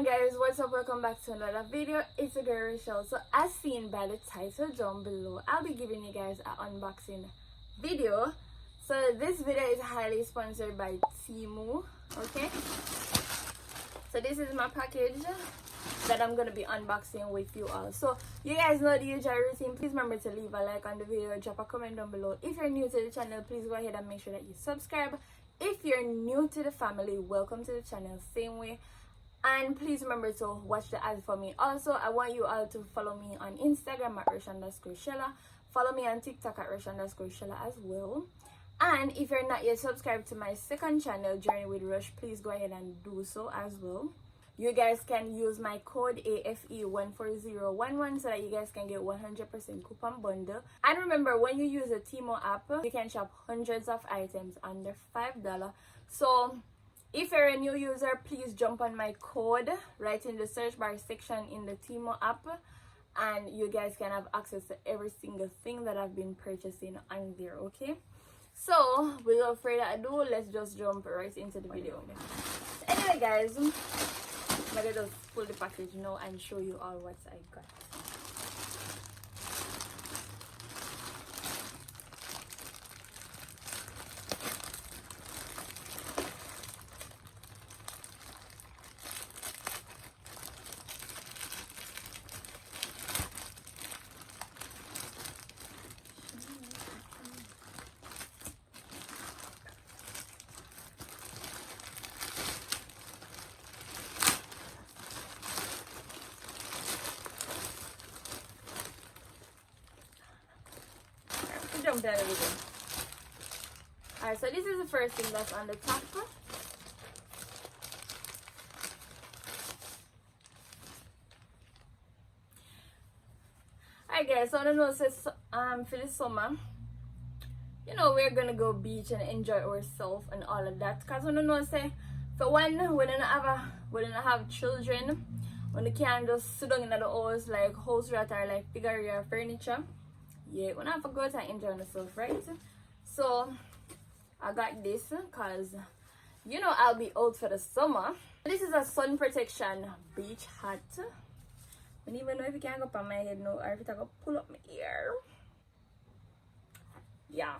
on guys, what's up? Welcome back to another video. It's a girl Rachel. So as seen by the title down below, I'll be giving you guys an unboxing video. So this video is highly sponsored by Temu. Okay, so this is my package that I'm gonna be unboxing with you all. So you guys know the usual routine. Please remember to leave a like on the video, drop a comment down below. If you're new to the channel, please go ahead and make sure that you subscribe. If you're new to the family, welcome to the channel, same way. And please remember to watch the ads for me. Also, I want you all to follow me on Instagram at Rush_Shella. Follow me on TikTok at Rush_Shella as well. And if you're not yet subscribed to my second channel, Journey with Rush, please go ahead and do so as well. You guys can use my code AFE14011 so that you guys can get 100% coupon bundle. And remember, when you use the Temu app, you can shop hundreds of items under $5. So if you're a new user, please jump on my code right in the search bar section in the Temu app, and you guys can have access to every single thing that I've been purchasing on there. Okay, so without further ado, let's just jump right into the video. Anyway guys, let me just pull the package now and show you all what I got. Jump down everything. Alright, so this is the first thing that's on the top. Alright guys, so I don't know, so for the summer, you know, we're gonna go beach and enjoy ourselves and all of that. Cause I don't know, say for one, we don't have children, when they can't just sit down in the house like house rat or like figure your furniture. Yeah, when I have to go out and enjoy myself, right? So I got this because you know I'll be out for the summer. This is a sun protection beach hat. I don't even know if it can go up on my head now or if it can pull up my ear. Yeah.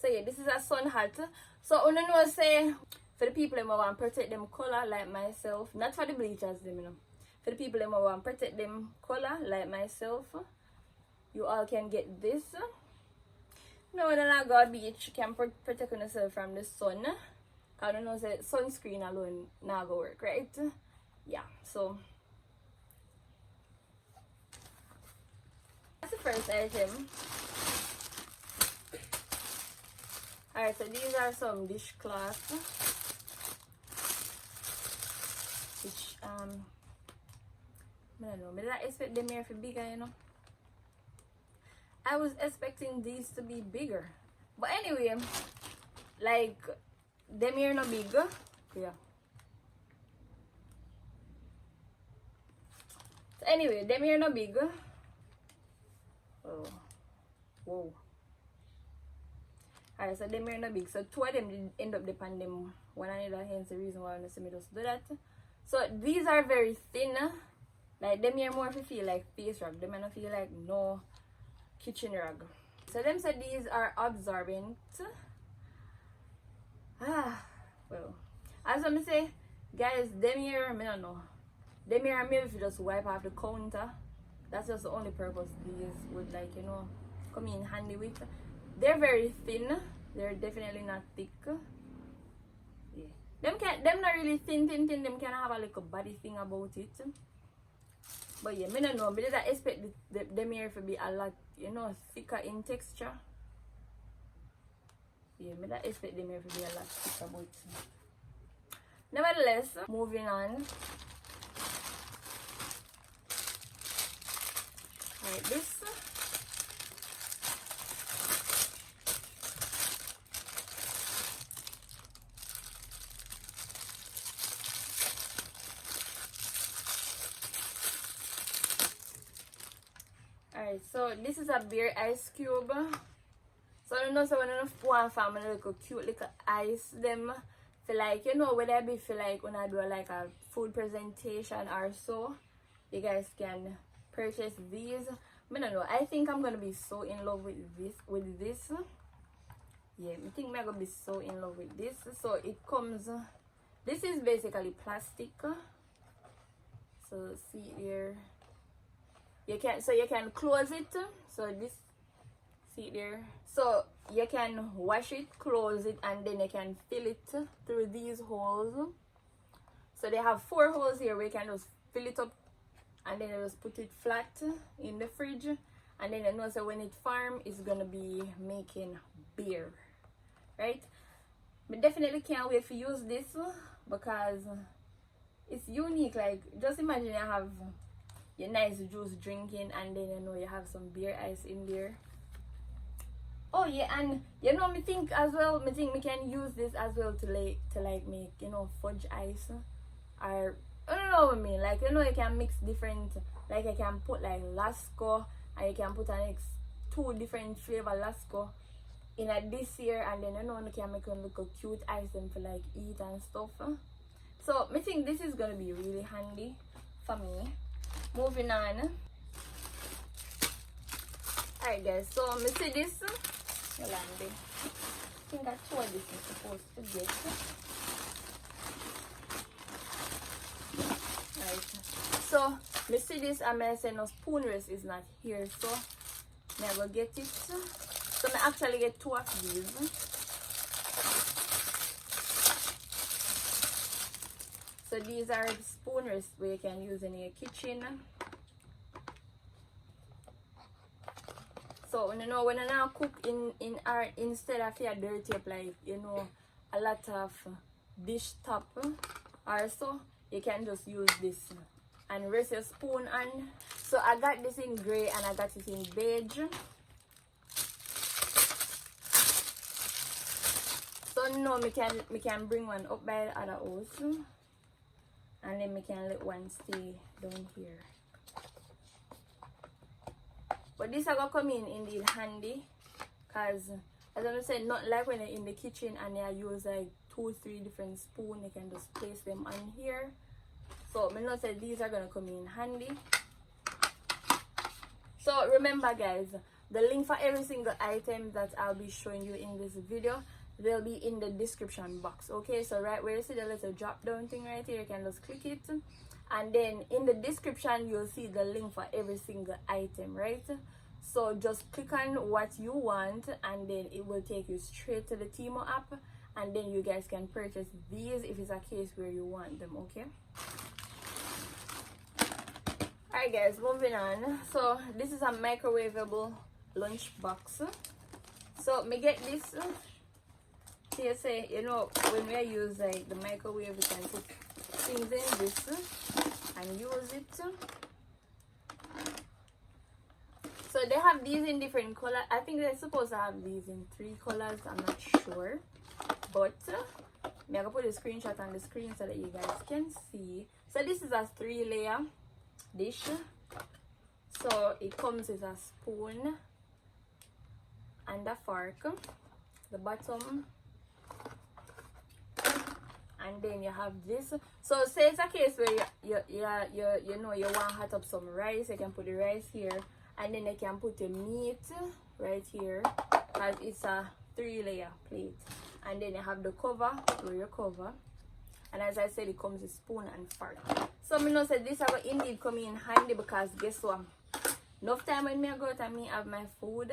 So yeah, this is a sun hat. So I don't know, say for the people who want to protect them color like myself, not for the bleachers them, you know. For the people who want to protect them color like myself, you all can get this. Now when I go to the beach, you can protect yourself from the sun. I don't know, say sunscreen alone not go work, right? Yeah, so that's the first item. Alright, so these are some dishcloths, which I don't know, but I expect them here for bigger, you know. I was expecting these to be bigger, but anyway, like them here no big. Yeah. So anyway, them here no big. Oh, whoa. Alright, so them here no big. So two of them did end up depending them one another. Hence the reason why I want to see me just do that. So these are very thin. Like them here more if you feel like face rug. Them I don't feel like no kitchen rug. So them said these are absorbent. Well, as I say, guys, them here I don't know. Them here maybe if you just wipe off the counter. That's just the only purpose these would, like, you know, come in handy with. They're very thin. They're definitely not thick. Yeah. Them not really thin. Them can have a little body thing about it. But yeah, I don't know, but I expect them here to be a lot, you know, thicker in texture. Yeah, I expect them here to be a lot thicker, but nevertheless, moving on. Alright, this. Alright, so this is a beer ice cube. So I don't know, so when I want family like a cute little ice them feel like, you know, whether it be feel like when I do like a food presentation or so, you guys can purchase these. I don't know, I think I'm gonna be so in love with this. Yeah, I think I'm gonna be so in love with this. So it comes, this is basically plastic. So see here, you can close it. So this, see there, so you can wash it, close it, and then you can fill it through these holes. So they have 4 holes here where you can just fill it up, and then you just put it flat in the fridge, and then you know, so when it farm, it's gonna be making beer, right? But definitely can't wait to use this because it's unique. Like, just imagine you have your nice juice drinking, and then you know you have some beer ice in there. Oh yeah, and you know, me think as well, me think me can use this as well to like make, you know, fudge ice, or I don't know what I mean. Like, you know, you can mix different, like I can put like Lasco, and you can put an next 2 different flavor Lasco in a this here, and then you know, you can make a little cute ice them for like eat and stuff. So me think this is gonna be really handy for me. Moving on. Alright guys, so me see this. I think that's what this is supposed to get. Right. So me see this, and I say no spoon rest is not here, so I go get it. So I actually get 2 of these. So these are the spoon rest where you can use in your kitchen. So you know, when I now cook in our, instead of your dirty up, like, you know, a lot of dish top or so, you can just use this and rest your spoon on. So I got this in gray and I got it in beige. So now me can bring one up by the other house, and then me can let one stay down here. But this I gonna come in indeed handy, cause as I said, not like when you're in the kitchen and you use like 2-3 different spoons, you can just place them on here. So me know say these are gonna come in handy. So remember guys, the link for every single item that I'll be showing you in this video, they'll be in the description box. Okay, so right where you see the little drop down thing right here, you can just click it, and then in the description you'll see the link for every single item, right? So just click on what you want, and then it will take you straight to the Temu app, and then you guys can purchase these if it's a case where you want them. Okay, alright guys, moving on. So this is a microwavable lunch box. So me get this. So you say, you know, when we use like the microwave, we can put things in this and use it. So they have these in different colors. I think they're supposed to have these in 3 colors. I'm not sure, but I'm gonna put a screenshot on the screen so that you guys can see. So this is a 3-layer dish. So it comes with a spoon and a fork, the bottom, and then you have this. So say it's a case where you know you want to hot up some rice, you can put the rice here, and then you can put the meat right here, because it's a 3-layer plate. And then you have the cover where you cover, and as I said, it comes with spoon and fork. So me know say this will indeed come in handy, because guess what, enough time when me go out and me have my food,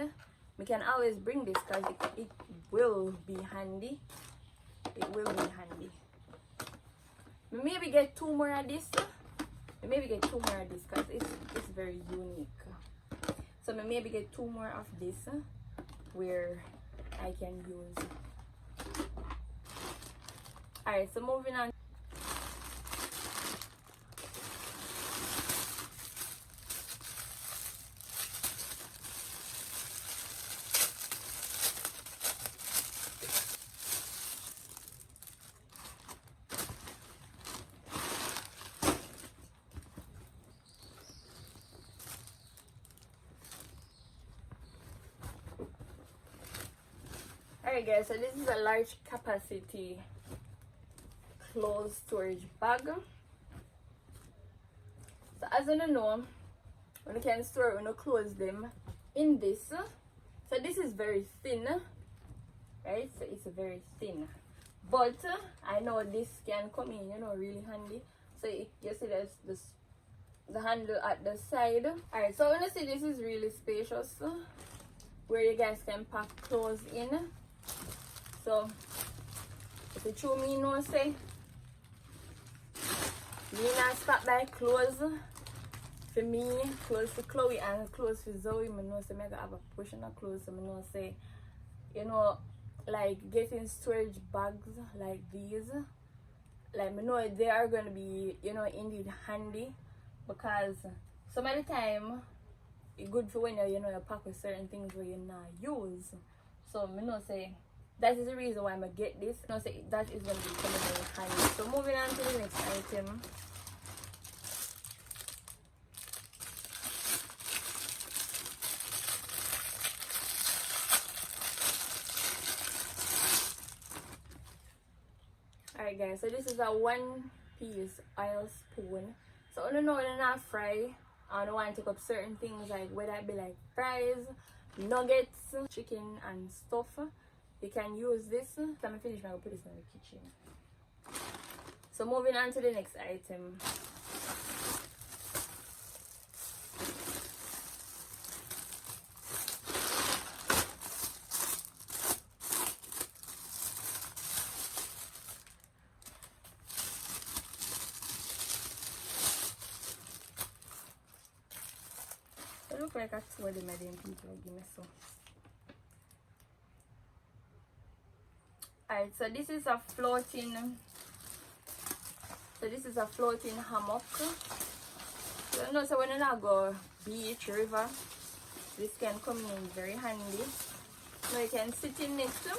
we can always bring this, because it will be handy. It will be handy. Maybe get 2 more of this. Maybe get 2 more of this, because it's very unique. So maybe get 2 more of this where I can use. Alright, so moving on. Alright guys, so this is a large capacity clothes storage bag. So as you know, when you can store when you close them in this. So this is very thin, right? So it's very thin. But I know this can come in, you know, really handy. So you see there's this the handle at the side. Alright, so when you see this is really spacious, where you guys can pack clothes in. So if you show me no say me not stop by clothes for me, clothes for Chloe and clothes for Zoe. I know say I have a portion of clothes, so I know say, you know, like getting storage bags like these, like I know they are gonna be, you know, indeed handy, because some of the time it's good for when you know you pack with certain things where you not use. So I know say that is the reason why I'm gonna get this. I know say that is gonna be coming very handy. So moving on to the next item. Alright guys, so this is a 1-piece oil spoon. So I don't know when I not fry, I don't want to take up certain things like whether it be like fries, nuggets, chicken and stuff. You can use this. So I'm finished, I'm gonna put this in the kitchen. So moving on to the next item. It looks like a two of them people give me so. Alright, so this is a floating hammock. So you know, so when you not go beach, river, this can come in very handy. Now you can sit in next to.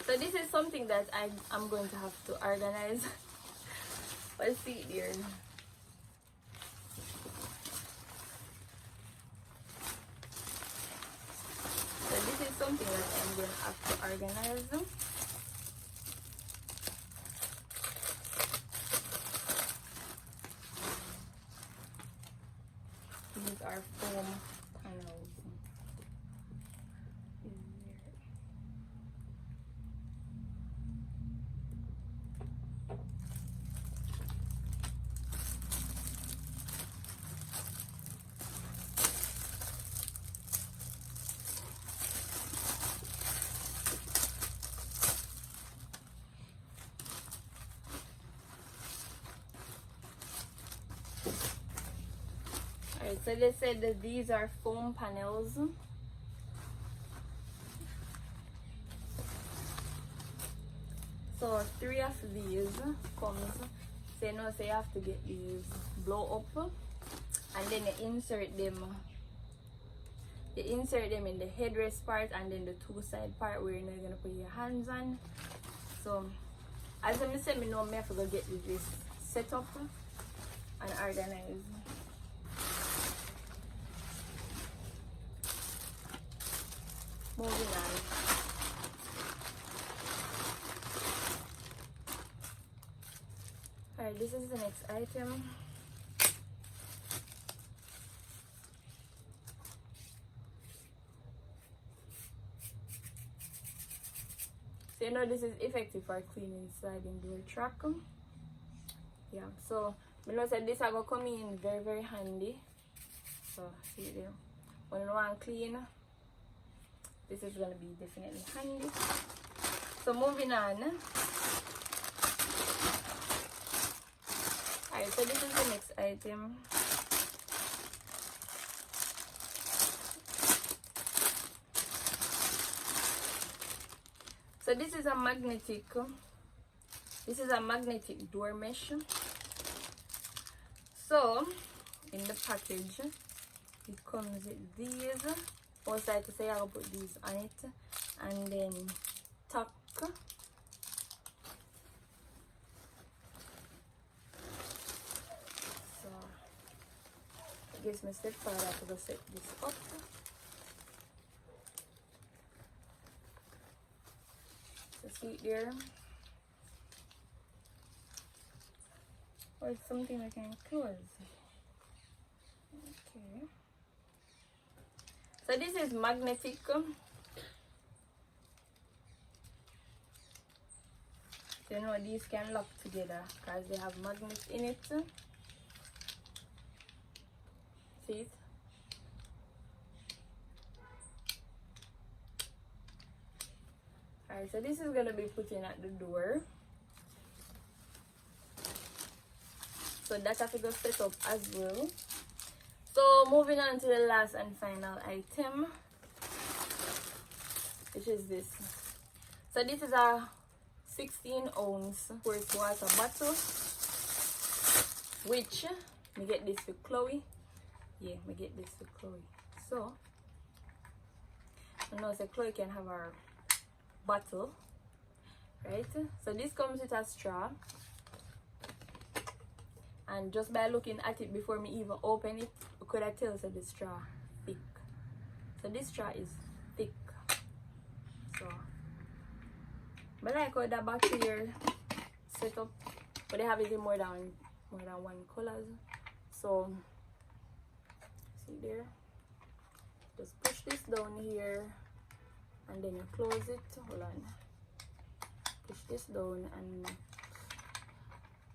So this is something that I'm going to have to organize. Let's see it here. So this is something that I'm going to have to organize. These are foam panels. Alright, so they said that these are foam panels. So 3 of these comes. So you know, so you have to get these blow up, and then you insert them. You insert them in the headrest part and then the 2-side part where you know you're gonna put your hands on. So as I said, I know I have to go get this set up and organize. Moving on. Alright, this is the next item. So you know this is effective for cleaning sliding door track. Yeah, so I know that this are gonna come in very, very handy. So see it there. When you want to clean, this is gonna be definitely handy. So moving on. Alright, so this is the next item. So this is a magnetic door mesh. So in the package it comes with these. Also I have to say I'll put these on it, and then tuck. So it gives me step further to go set this up. see it there? Or it's something I can close. Okay. So this is magnetic. So you know these can lock together because they have magnets in it. See it? Alright, so this is gonna be put in at the door. So that I have to go set up as well. So moving on to the last and final item, which is this. So this is a 16-ounce sports water bottle, which me get this for Chloe. Yeah, me get this for Chloe. So I know so Chloe can have her bottle, right? So this comes with a straw, and just by looking at it before me even open it, you could have tell so the straw thick. So this straw is thick. So but like how the bottle here set up, but they have it in more than one colors. So see there, just push this down here and then you close it. Hold on, push this down and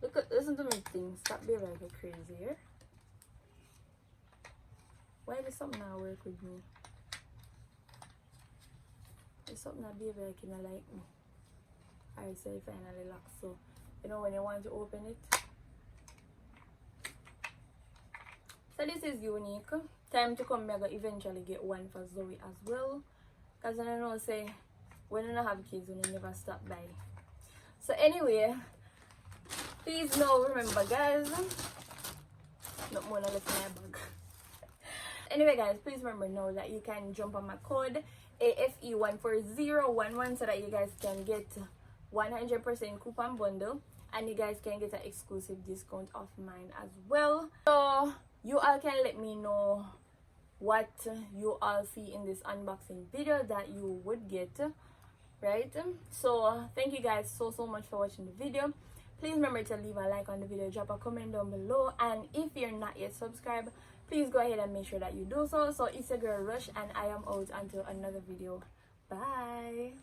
look at, listen to me things. Stop being like a crazy here. Why does something not work with me? There's something that baby like you know like me. Alright, so it finally locks. So you know when you want to open it. So this is unique. Time to come, I'm gonna eventually get one for Zoe as well. Cause I know say when you don't have kids, when you never stop by. So anyway, please now remember guys, not more than left in my bag. Anyway guys, please remember now that you can jump on my code AFE14011 so that you guys can get 100% coupon bundle and you guys can get an exclusive discount of mine as well. So you all can let me know what you all see in this unboxing video that you would get, right? So thank you guys so much for watching the video. Please remember to leave a like on the video, drop a comment down below, and if you're not yet subscribed, please go ahead and make sure that you do so. So it's your girl Rush and I am out until another video. Bye.